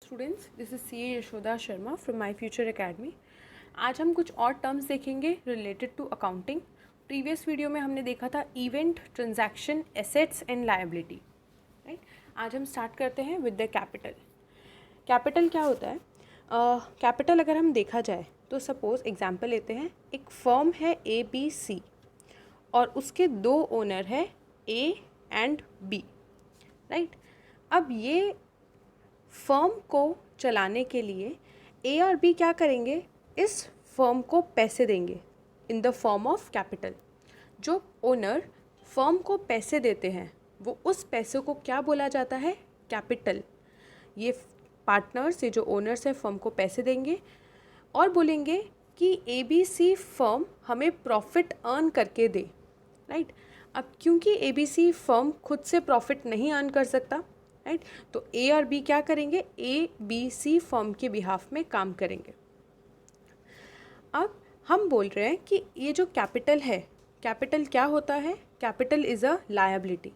Students, this is C Yashoda Sharma from my Future Academy. आज हम कुछ और टर्म्स देखेंगे related to accounting. Previous video में हमने देखा था event, transaction, assets and liability, right. आज हम स्टार्ट करते हैं विद द कैपिटल। कैपिटल क्या होता है? कैपिटल अगर हम देखा जाए तो सपोज एग्जांपल लेते हैं, एक फर्म है ABC और उसके दो ओनर है A एंड B, राइट। अब ये फर्म को चलाने के लिए A और B क्या करेंगे? इस फर्म को पैसे देंगे in the form of capital. जो ओनर फर्म को पैसे देते हैं वो उस पैसे को क्या बोला जाता है? कैपिटल। ये पार्टनर्स, ये जो ओनर्स है फर्म को पैसे देंगे और बोलेंगे कि ABC फर्म हमें प्रॉफिट अर्न करके दे, राइट। अब क्योंकि ABC फर्म खुद से प्रॉफिट नहीं अर्न कर सकता, राइट, तो A और B क्या करेंगे? ABC फर्म के बिहाफ में काम करेंगे। अब हम बोल रहे हैं कि ये जो कैपिटल है, कैपिटल क्या होता है? Capital is a liability.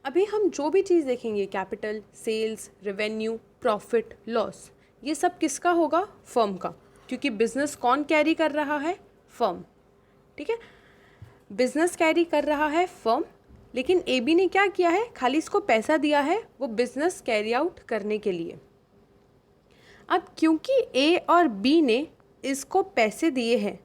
अभी हम जो भी चीज़ देखेंगे, capital, sales, revenue, profit, loss, ये सब किसका होगा? फर्म का, क्योंकि बिजनेस कौन कैरी कर रहा है? फर्म, ठीक है। बिजनेस कैरी कर रहा है फर्म, लेकिन AB ने क्या किया है? खाली इसको पैसा दिया है वो बिजनेस कैरी आउट करने के लिए। अब क्योंकि A और B ने इसको पैसे दिए हैं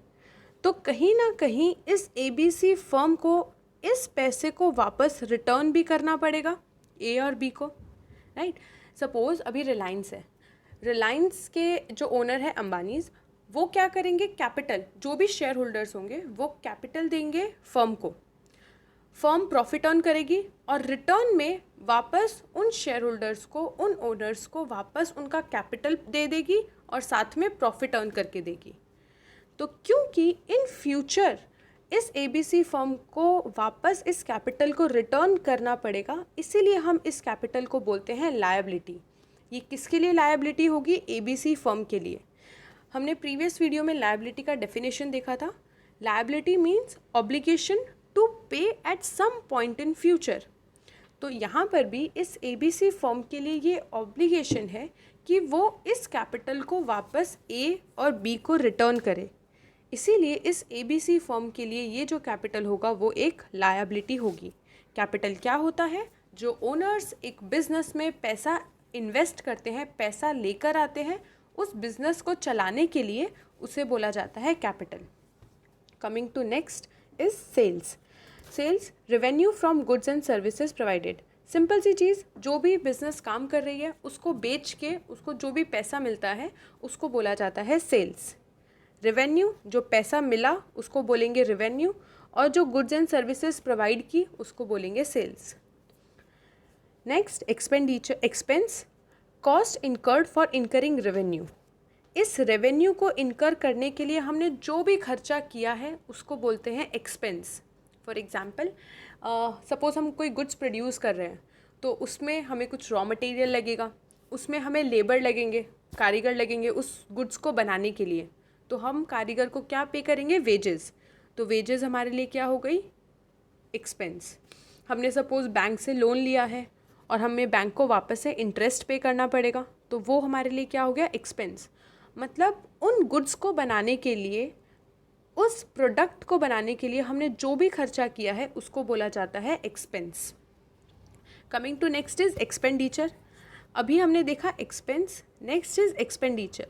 तो कहीं ना कहीं इस ABC फर्म को इस पैसे को वापस रिटर्न भी करना पड़ेगा A और B को, राइट। सपोज अभी रिलायंस है, रिलायंस के जो ओनर है अंबानीज, वो क्या करेंगे? कैपिटल, जो भी शेयर होल्डर्स होंगे वो कैपिटल देंगे फर्म को, फर्म प्रॉफिट अर्न करेगी और रिटर्न में वापस उन शेयर होल्डर्स को, उन ओनर्स को वापस उनका कैपिटल दे देगी और साथ में प्रॉफिट अर्न करके देगी। तो क्योंकि इन फ्यूचर इस ABC फर्म को वापस इस कैपिटल को रिटर्न करना पड़ेगा, इसीलिए हम इस कैपिटल को बोलते हैं लायबिलिटी। ये किसके लिए लायबिलिटी होगी? ABC फर्म के लिए। हमने प्रीवियस वीडियो में लायबिलिटी का डेफिनेशन देखा था। Liability means obligation to pay at some point in future. तो यहाँ पर भी इस ABC फर्म के लिए ये ऑब्लिगेशन है कि वो इस कैपिटल को वापस A और B को रिटर्न करे। इसीलिए इस ABC फर्म के लिए ये जो कैपिटल होगा वो एक लायबिलिटी होगी। कैपिटल क्या होता है? जो ओनर्स एक बिजनेस में पैसा इन्वेस्ट करते हैं, पैसा लेकर आते हैं उस बिजनेस को चलाने के लिए, उसे बोला जाता है capital. Coming to next is sales. Sales, revenue from goods and services provided. Simple सी चीज़, जो भी बिजनेस काम कर रही है उसको बेच के उसको जो भी पैसा मिलता है उसको बोला जाता है सेल्स। रेवेन्यू, जो पैसा मिला उसको बोलेंगे रेवेन्यू, और जो गुड्स एंड सर्विसेज प्रोवाइड की उसको बोलेंगे sales. Next, expenditure, expense, cost incurred for incurring revenue. इस रेवेन्यू को इनकर करने के लिए हमने जो भी खर्चा किया है उसको बोलते हैं एक्सपेंस। फॉर एग्जाम्पल, सपोज़ हम कोई गुड्स प्रोड्यूस कर रहे हैं तो उसमें हमें कुछ रॉ मटेरियल लगेगा, उसमें हमें लेबर लगेंगे, कारीगर लगेंगे उस गुड्स को बनाने के लिए। तो हम कारीगर को क्या पे करेंगे? वेजेस। तो वेजेस हमारे लिए क्या हो गई? एक्सपेंस। हमने सपोज़ बैंक से लोन लिया है और हमें बैंक को वापस से इंटरेस्ट पे करना पड़ेगा, तो वो हमारे लिए क्या हो गया? एक्सपेंस। मतलब उन गुड्स को बनाने के लिए, उस प्रोडक्ट को बनाने के लिए हमने जो भी खर्चा किया है उसको बोला जाता है expense. Coming to next is expenditure. अभी हमने देखा expense, next is expenditure.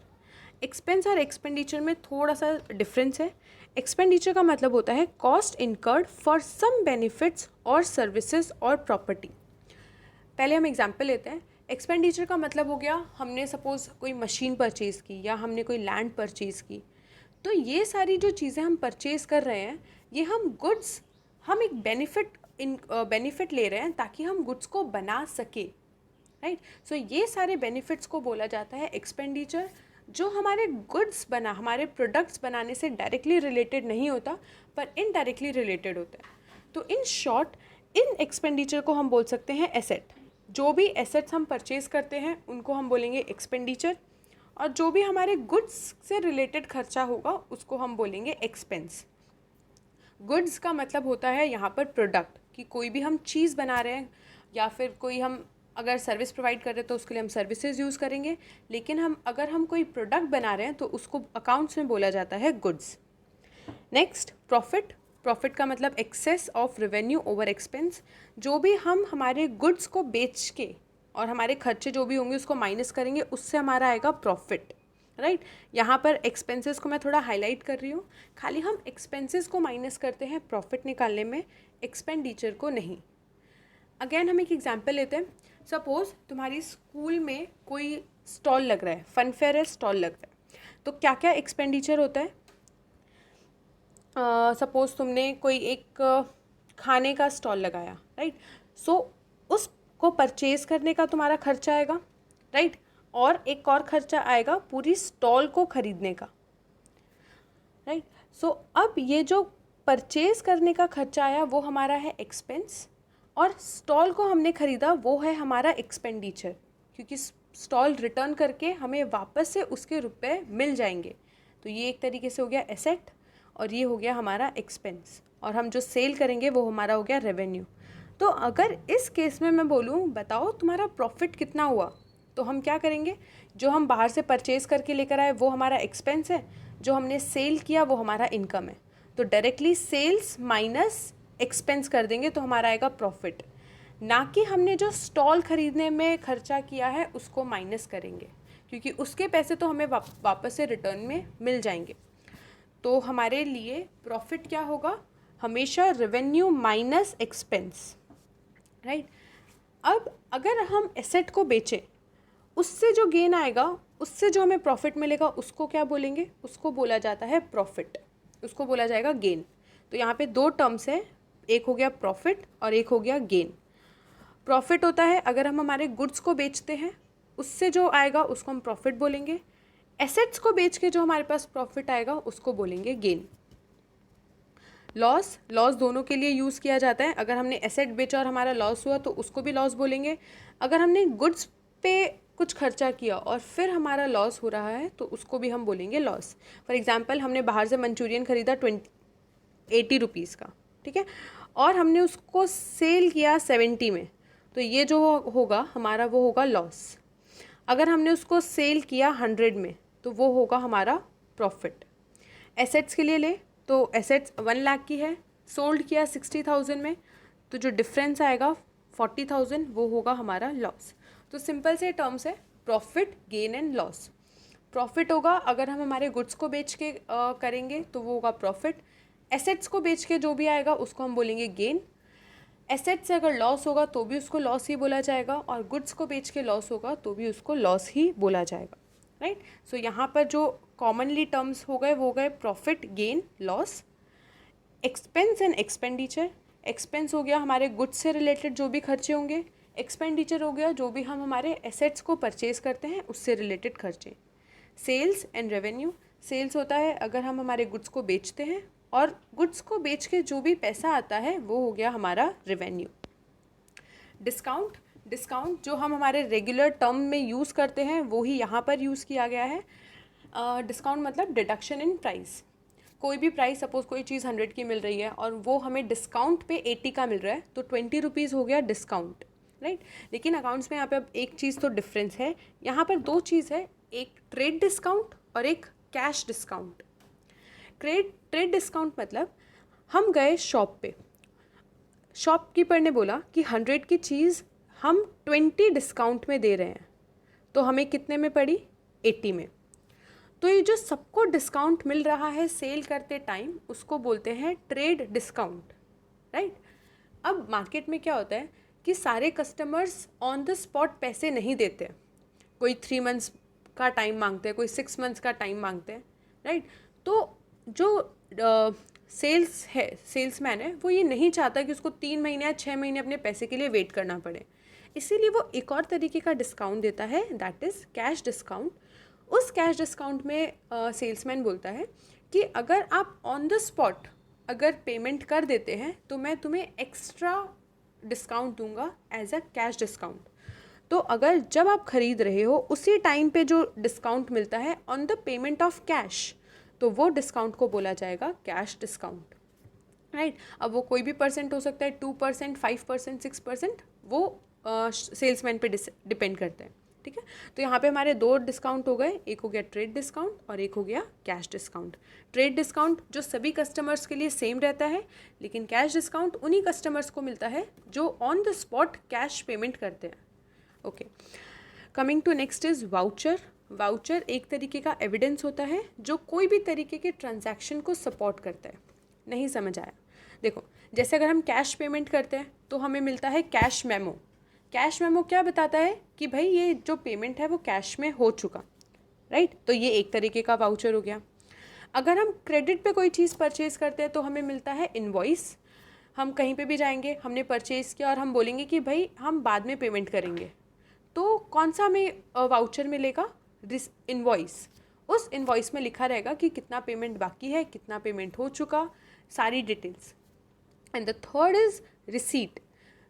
Expense और एक्सपेंडिचर में थोड़ा सा डिफरेंस है। एक्सपेंडिचर का मतलब होता है cost incurred for some benefits और सर्विसेज और प्रॉपर्टी। पहले हम एग्जाम्पल लेते हैं। एक्सपेंडिचर का मतलब हो गया, हमने सपोज़ कोई मशीन परचेज़ की या हमने कोई लैंड परचेज़ की, तो ये सारी जो चीज़ें हम परचेज़ कर रहे हैं, ये हम गुड्स, हम एक बेनिफिट ले रहे हैं ताकि हम गुड्स को बना सके, राइट। सो ये सारे बेनिफिट्स को बोला जाता है एक्सपेंडिचर, जो हमारे गुड्स बना, हमारे प्रोडक्ट्स बनाने से डायरेक्टली रिलेटेड नहीं होता पर इनडायरेक्टली रिलेटेड होता है। तो इन शॉर्ट, इन एक्सपेंडिचर को हम बोल सकते हैं एसेट। जो भी एसेट्स हम परचेज़ करते हैं उनको हम बोलेंगे एक्सपेंडिचर, और जो भी हमारे गुड्स से रिलेटेड खर्चा होगा उसको हम बोलेंगे एक्सपेंस। गुड्स का मतलब होता है यहाँ पर प्रोडक्ट, कि कोई भी हम चीज़ बना रहे हैं या फिर कोई हम अगर सर्विस प्रोवाइड कर रहे हैं तो उसके लिए हम सर्विसेज यूज़ करेंगे, लेकिन अगर हम कोई प्रोडक्ट बना रहे हैं तो उसको अकाउंट्स में बोला जाता है गुड्स। Next, profit. प्रॉफिट का मतलब excess of revenue over expense. जो भी हम हमारे गुड्स को बेच के और हमारे खर्चे जो भी होंगे उसको माइनस करेंगे, उससे हमारा आएगा प्रॉफिट, राइट। यहाँ पर एक्सपेंसेस को मैं थोड़ा हाईलाइट कर रही हूँ, खाली हम एक्सपेंसेस को माइनस करते हैं प्रॉफिट निकालने में, एक्सपेंडिचर को नहीं। अगेन हम एक एग्जांपल लेते हैं। सपोज तुम्हारी स्कूल में कोई स्टॉल लग रहा है, फन फेयर है, स्टॉल लग रहा है, तो क्या क्या एक्सपेंडिचर होता है। सपोज तुमने कोई एक खाने का स्टॉल लगाया, राइट। सो उसको परचेज करने का तुम्हारा खर्चा आएगा, राइट। और एक और खर्चा आएगा पूरी स्टॉल को खरीदने का, राइट। सो अब ये जो परचेज करने का खर्चा आया वो हमारा है एक्सपेंस, और स्टॉल को हमने ख़रीदा वो है हमारा एक्सपेंडिचर, क्योंकि स्टॉल रिटर्न करके हमें वापस से उसके रुपए मिल जाएंगे। तो ये एक तरीके से हो गया एसेट और ये हो गया हमारा एक्सपेंस, और हम जो सेल करेंगे वो हमारा हो गया रेवेन्यू। तो अगर इस केस में मैं बोलूँ बताओ तुम्हारा प्रॉफिट कितना हुआ, तो हम क्या करेंगे, जो हम बाहर से परचेज़ करके लेकर आए वो हमारा एक्सपेंस है, जो हमने सेल किया वो हमारा इनकम है। तो डायरेक्टली सेल्स माइनस एक्सपेंस कर देंगे तो हमारा आएगा प्रॉफिट, ना कि हमने जो स्टॉल ख़रीदने में खर्चा किया है उसको माइनस करेंगे, क्योंकि उसके पैसे तो हमें वापस से रिटर्न में मिल जाएंगे। तो हमारे लिए प्रॉफिट क्या होगा, हमेशा रेवेन्यू माइनस एक्सपेंस, राइट। अब अगर हम एसेट को बेचें, उससे जो गेन आएगा, उससे जो हमें प्रॉफिट मिलेगा, उसको क्या बोलेंगे, उसको बोला जाता है प्रॉफिट, उसको बोला जाएगा गेन। तो यहाँ पे दो टर्म्स है, एक हो गया प्रॉफिट और एक हो गया गेन। प्रॉफिट होता है अगर हम हमारे गुड्स को बेचते हैं, उससे जो आएगा उसको हम प्रॉफिट बोलेंगे। एसेट्स को बेच के जो हमारे पास प्रॉफिट आएगा उसको बोलेंगे गेन। लॉस दोनों के लिए यूज़ किया जाता है। अगर हमने एसेट बेचा और हमारा लॉस हुआ तो उसको भी लॉस बोलेंगे। अगर हमने गुड्स पे कुछ खर्चा किया और फिर हमारा लॉस हो रहा है तो उसको भी हम बोलेंगे लॉस। फॉर एग्जांपल हमने बाहर से मंचूरियन ख़रीदा 80 रुपीज़ का, ठीक है, और हमने उसको सेल किया 70 में, तो ये जो होगा हमारा वो होगा लॉस। अगर हमने उसको सेल किया 100 में तो वो होगा हमारा प्रॉफिट। एसेट्स के लिए ले तो एसेट्स 1 लाख की है, सोल्ड किया 60,000 में, तो जो डिफरेंस आएगा 40,000 वो होगा हमारा लॉस। तो सिंपल से टर्म्स है profit, gain and loss. Profit होगा अगर हम हमारे गुड्स को बेच के करेंगे तो वो होगा प्रॉफिट। एसेट्स को बेच के जो भी आएगा उसको हम बोलेंगे गेन। एसेट्स से अगर लॉस होगा तो भी उसको लॉस ही बोला जाएगा, और गुड्स को बेच के लॉस होगा तो भी उसको लॉस ही बोला जाएगा, राइट। सो यहाँ पर जो कॉमनली टर्म्स हो गए वो गए profit, gain, loss. Expense and expenditure, expense हो गया हमारे गुड्स से रिलेटेड जो भी खर्चे होंगे, एक्सपेंडिचर हो गया जो भी हम हमारे एसेट्स को परचेज करते हैं उससे रिलेटेड खर्चे। सेल्स एंड रेवेन्यू, सेल्स होता है अगर हम हमारे गुड्स को बेचते हैं, और गुड्स को बेच के जो भी पैसा आता है वो हो गया हमारा रेवेन्यू। डिस्काउंट, डिस्काउंट जो हम हमारे रेगुलर टर्म में यूज़ करते हैं वो ही यहाँ पर यूज़ किया गया है। डिस्काउंट मतलब डिडक्शन इन प्राइस। कोई भी प्राइस, सपोज कोई चीज़ 100 की मिल रही है और वो हमें डिस्काउंट पे 80 का मिल रहा है तो 20 रुपीज़ हो गया डिस्काउंट, राइट। लेकिन अकाउंट्स में यहाँ पे अब एक चीज़ तो डिफरेंस है, यहाँ पर दो चीज़ है, एक ट्रेड डिस्काउंट और एक कैश डिस्काउंट। ट्रेड डिस्काउंट मतलब हम गए शॉप पे, शॉपकीपर ने बोला कि 100 की चीज़ हम 20 डिस्काउंट में दे रहे हैं, तो हमें कितने में पड़ी, 80 में। तो ये जो सबको डिस्काउंट मिल रहा है सेल करते टाइम उसको बोलते हैं ट्रेड डिस्काउंट, राइट। अब मार्केट में क्या होता है कि सारे कस्टमर्स ऑन द स्पॉट पैसे नहीं देते, कोई 3 मंथ्स का टाइम मांगते हैं, कोई 6 मंथ्स का टाइम मांगते हैं, राइट। तो जो सेल्स है, सेल्समैन है, वो ये नहीं चाहता कि उसको 3 महीने या 6 महीने अपने पैसे के लिए वेट करना पड़े, इसीलिए वो एक और तरीके का डिस्काउंट देता है, दैट इज़ कैश डिस्काउंट। उस कैश डिस्काउंट में सेल्समैन बोलता है कि अगर आप ऑन द स्पॉट अगर पेमेंट कर देते हैं तो मैं तुम्हें एक्स्ट्रा डिस्काउंट दूंगा एज अ कैश डिस्काउंट। तो अगर जब आप ख़रीद रहे हो उसी टाइम पे जो डिस्काउंट मिलता है on the payment of cash, तो वो डिस्काउंट को बोला जाएगा कैश डिस्काउंट, राइट। अब वो कोई भी परसेंट हो सकता है, 2%, 5%, 6%, वो सेल्समैन पे डिपेंड करते हैं, ठीक है। तो यहाँ पे हमारे 2 डिस्काउंट हो गए, एक हो गया ट्रेड डिस्काउंट और एक हो गया कैश डिस्काउंट। ट्रेड डिस्काउंट जो सभी कस्टमर्स के लिए सेम रहता है, लेकिन कैश डिस्काउंट उन्हीं कस्टमर्स को मिलता है जो on the spot cash payment करते हैं। Okay, coming to next is voucher. Voucher एक तरीके का एविडेंस होता है जो कोई भी तरीके के ट्रांजैक्शन को सपोर्ट करता है। नहीं समझ आया? देखो, जैसे अगर हम कैश पेमेंट करते हैं तो हमें मिलता है कैश मेमो। कैश मेमो क्या बताता है कि भाई ये जो पेमेंट है वो कैश में हो चुका, राइट। तो ये एक तरीके का वाउचर हो गया। अगर हम क्रेडिट पे कोई चीज़ परचेज़ करते हैं तो हमें मिलता है इनवॉइस। हम कहीं पे भी जाएंगे, हमने परचेज़ किया और हम बोलेंगे कि भाई हम बाद में पेमेंट करेंगे, तो कौन सा हमें वाउचर मिलेगा? इनवॉइस। उस इनवॉइस में लिखा रहेगा कि कितना पेमेंट बाकी है, कितना पेमेंट हो चुका, सारी details. And the third is receipt.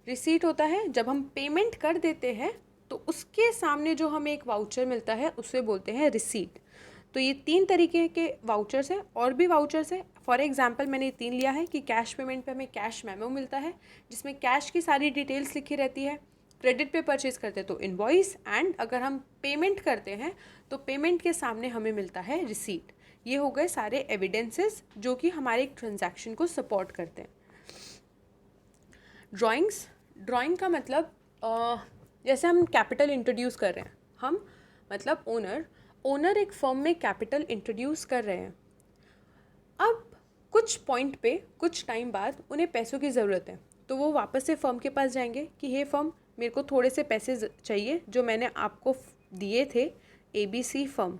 Receipt होता है जब हम पेमेंट कर देते हैं तो उसके सामने जो हमें एक वाउचर मिलता है उसे बोलते हैं रिसीट। तो ये 3 तरीके के वाउचर्स हैं, और भी वाउचर्स हैं। फॉर एग्जांपल मैंने 3 लिया है कि कैश पेमेंट पे हमें कैश मेमो मिलता है जिसमें कैश की सारी डिटेल्स लिखी रहती है। क्रेडिट पे परचेज करते हैं तो इनवॉइस, एंड अगर हम पेमेंट करते हैं तो पेमेंट के सामने हमें मिलता है रिसीट। ये हो गए सारे एविडेंसेस जो कि हमारे एक ट्रांजैक्शन को सपोर्ट करते हैं। ड्राइंग्स। ड्राइंग का मतलब जैसे हम कैपिटल इंट्रोड्यूस कर रहे हैं, हम मतलब ओनर एक फर्म में कैपिटल इंट्रोड्यूस कर रहे हैं। अब कुछ पॉइंट पे कुछ टाइम बाद उन्हें पैसों की ज़रूरत है, तो वो वापस से फर्म के पास जाएंगे कि हे फर्म, मेरे को थोड़े से पैसे चाहिए जो मैंने आपको दिए थे। ABC फर्म,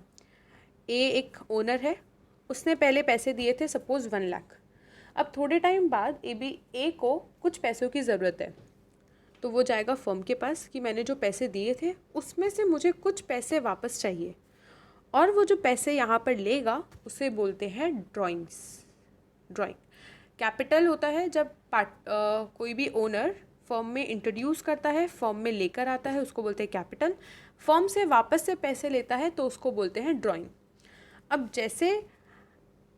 ए एक ओनर है, उसने पहले पैसे दिए थे सपोज़ 1 लाख। अब थोड़े टाइम बाद ए को कुछ पैसों की ज़रूरत है, तो वो जाएगा फर्म के पास कि मैंने जो पैसे दिए थे उसमें से मुझे कुछ पैसे वापस चाहिए, और वो जो पैसे यहाँ पर लेगा उसे बोलते हैं ड्राइंग्स। ड्राइंग। कैपिटल होता है जब कोई भी ओनर फर्म में इंट्रोड्यूस करता है, फर्म में लेकर आता है, उसको बोलते हैं कैपिटल। फर्म से वापस से पैसे लेता है तो उसको बोलते हैं ड्राइंग। अब जैसे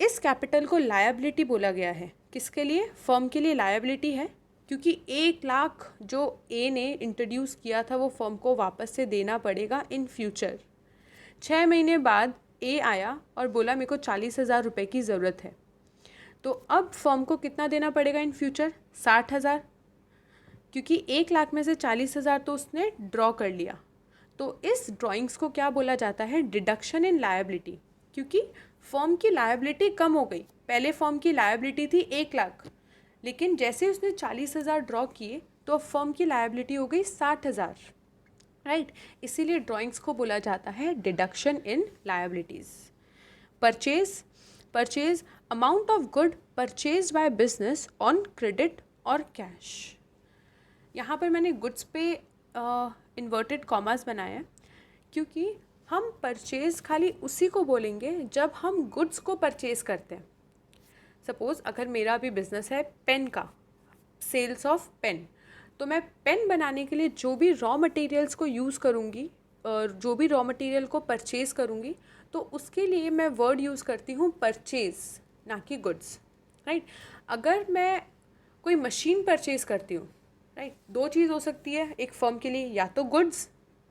इस कैपिटल को लायबिलिटी बोला गया है, किसके लिए? फर्म के लिए लायबिलिटी है, क्योंकि 1 लाख जो ए ने इंट्रोड्यूस किया था वो फर्म को वापस से देना पड़ेगा इन फ्यूचर। 6 महीने बाद ए आया और बोला मेरे को 40,000 रुपये की ज़रूरत है, तो अब फर्म को कितना देना पड़ेगा इन फ्यूचर? 60,000, क्योंकि 1 लाख में से 40,000 तो उसने ड्रॉ कर लिया। तो इस ड्राइंग्स को क्या बोला जाता है? डिडक्शन इन लायबिलिटी, क्योंकि फर्म की लायबिलिटी कम हो गई। पहले फर्म की लायबिलिटी थी 1 लाख, लेकिन जैसे उसने 40,000 ड्रॉ किए तो अब फर्म की लायबिलिटी हो गई 60,000, राइट। इसीलिए ड्राइंग्स को बोला जाता है deduction in liabilities. Purchase amount of good purchase by business on credit और कैश। यहाँ पर मैंने गुड्स पे इन्वर्टेड कॉमास बनाया क्योंकि हम परचेज़ खाली उसी को बोलेंगे जब हम गुड्स को परचेज़ करते हैं। सपोज़ अगर मेरा भी बिज़नेस है पेन का, सेल्स ऑफ पेन, तो मैं पेन बनाने के लिए जो भी रॉ मटेरियल्स को यूज़ करूँगी और जो भी रॉ मटेरियल को परचेज़ करूँगी, तो उसके लिए मैं वर्ड यूज़ करती हूँ परचेज़, ना कि गुड्स, राइट। अगर मैं कोई मशीन परचेज़ करती हूँ, राइट, 2 चीज़ हो सकती है एक फर्म के लिए, या तो goods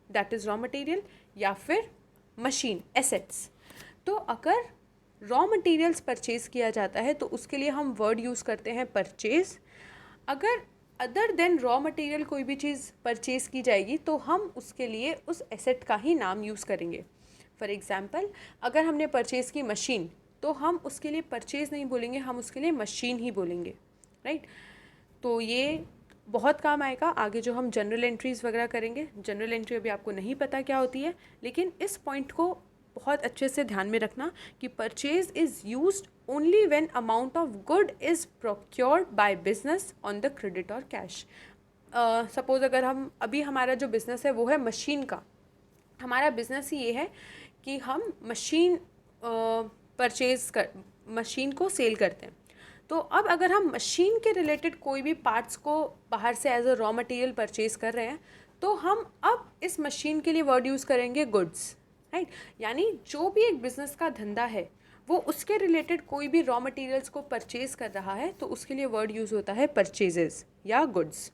that is raw material, या फिर मशीन एसेट्स। तो अगर रॉ मटेरियल्स परचेज़ किया जाता है तो उसके लिए हम वर्ड यूज़ करते हैं परचेज़। अगर अदर देन रॉ मटेरियल कोई भी चीज़ परचेज़ की जाएगी तो हम उसके लिए उस एसेट का ही नाम यूज़ करेंगे। फॉर एग्ज़ाम्पल, अगर हमने परचेज़ की मशीन तो हम उसके लिए परचेज़ नहीं बोलेंगे, हम उसके लिए मशीन ही बोलेंगे, राइट। तो ये बहुत काम आएगा आगे जो हम जनरल एंट्रीज़ वगैरह करेंगे। जनरल एंट्री अभी आपको नहीं पता क्या होती है, लेकिन इस पॉइंट को बहुत अच्छे से ध्यान में रखना कि purchase is used only when amount of good is procured by business on the credit और कैश। सपोज़ अगर हम अभी हमारा जो बिज़नेस है वो है मशीन का, हमारा बिज़नेस ही ये है कि हम मशीन मशीन को सेल करते हैं। तो अब अगर हम मशीन के रिलेटेड कोई भी पार्ट्स को बाहर से as a raw material purchase कर रहे हैं तो हम अब इस मशीन के लिए वर्ड यूज़ करेंगे गुड्स, राइट। यानी जो भी एक बिज़नेस का धंधा है वो उसके रिलेटेड कोई भी रॉ मटेरियल्स को परचेज़ कर रहा है तो उसके लिए वर्ड यूज़ होता है परचेजेस या गुड्स।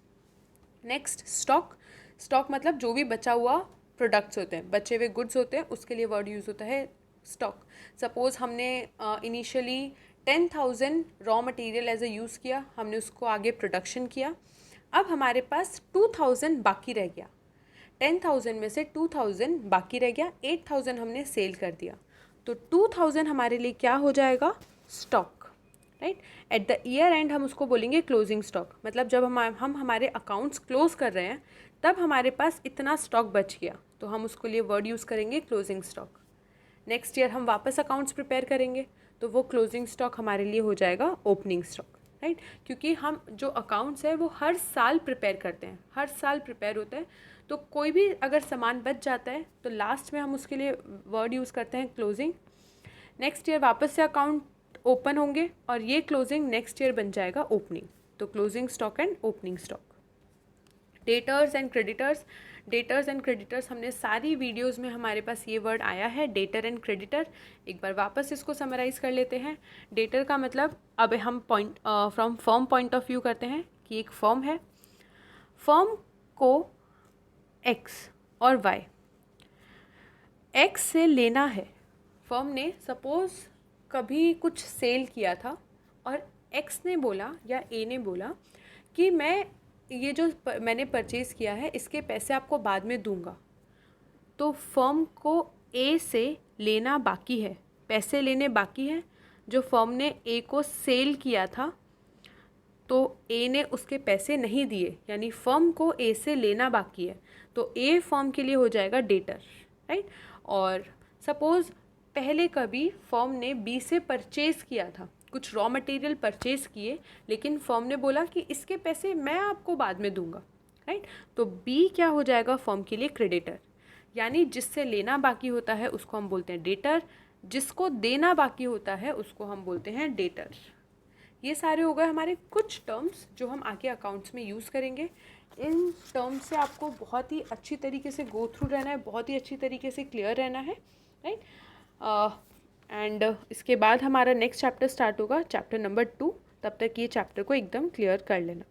Next, stock. स्टॉक मतलब जो भी बचा हुआ प्रोडक्ट्स होते हैं, बचे हुए गुड्स होते हैं, उसके लिए वर्ड यूज़ होता है स्टॉक। सपोज़ हमने initially 10,000 raw material as a use किया, हमने उसको आगे प्रोडक्शन किया, अब हमारे पास 2,000 बाकी रह गया। 10,000 में से 2,000 बाकी रह गया, 8,000 हमने सेल कर दिया, तो 2,000 हमारे लिए क्या हो जाएगा? Stock, right. At the year and हम उसको बोलेंगे क्लोजिंग स्टॉक, मतलब जब हम हमारे अकाउंट्स क्लोज कर रहे हैं तब हमारे पास इतना स्टॉक बच गया, तो हम उसको लिए वर्ड यूज़ करेंगे क्लोजिंग स्टॉक। नेक्स्ट ईयर हम वापस अकाउंट्स प्रिपेयर करेंगे, तो वो क्लोजिंग स्टॉक हमारे लिए हो जाएगा ओपनिंग स्टॉक, राइट। क्योंकि हम जो अकाउंट्स है वो हर साल प्रिपेयर करते हैं, हर साल प्रिपेयर होता है, तो कोई भी अगर सामान बच जाता है तो लास्ट में हम उसके लिए वर्ड यूज़ करते हैं क्लोजिंग। नेक्स्ट ईयर वापस से अकाउंट ओपन होंगे और ये क्लोजिंग नेक्स्ट ईयर बन जाएगा ओपनिंग, तो closing stock and opening stock. Debtors and creditors, debtors and creditors हमने सारी वीडियोस में हमारे पास ये वर्ड आया है, डेटर एंड क्रेडिटर। एक बार वापस इसको समराइज़ कर लेते हैं। डेटर का मतलब अब हम from firm point of view करते हैं कि एक फर्म है, फर्म को एक्स और वाई, एक्स से लेना है। फर्म ने सपोज़ कभी कुछ सेल किया था और एक्स ने बोला या ए ने बोला कि मैं ये जो मैंने परचेज़ किया है इसके पैसे आपको बाद में दूंगा, तो फर्म को ए से लेना बाकी है, पैसे लेने बाकी हैं। जो फर्म ने ए को सेल किया था तो ए ने उसके पैसे नहीं दिए, यानी फर्म को ए से लेना बाकी है, तो ए फर्म के लिए हो जाएगा डेटर, राइट। और सपोज़ पहले कभी फर्म ने बी से परचेज़ किया था, कुछ रॉ मटेरियल परचेज़ किए, लेकिन फर्म ने बोला कि इसके पैसे मैं आपको बाद में दूंगा, राइट। तो बी क्या हो जाएगा फर्म के लिए? क्रेडिटर, यानी जिससे लेना बाकी होता है उसको हम बोलते हैं डेटर, जिसको देना बाकी होता है उसको हम बोलते हैं डेटर। ये सारे हो गए हमारे कुछ टर्म्स जो हम आगे अकाउंट्स में यूज़ करेंगे। इन टर्म्स से आपको बहुत ही अच्छी तरीके से गो थ्रू रहना है, बहुत ही अच्छी तरीके से क्लियर रहना है, राइट। एंड इसके बाद हमारा नेक्स्ट चैप्टर स्टार्ट होगा, चैप्टर नंबर 2। तब तक ये चैप्टर को एकदम क्लियर कर लेना।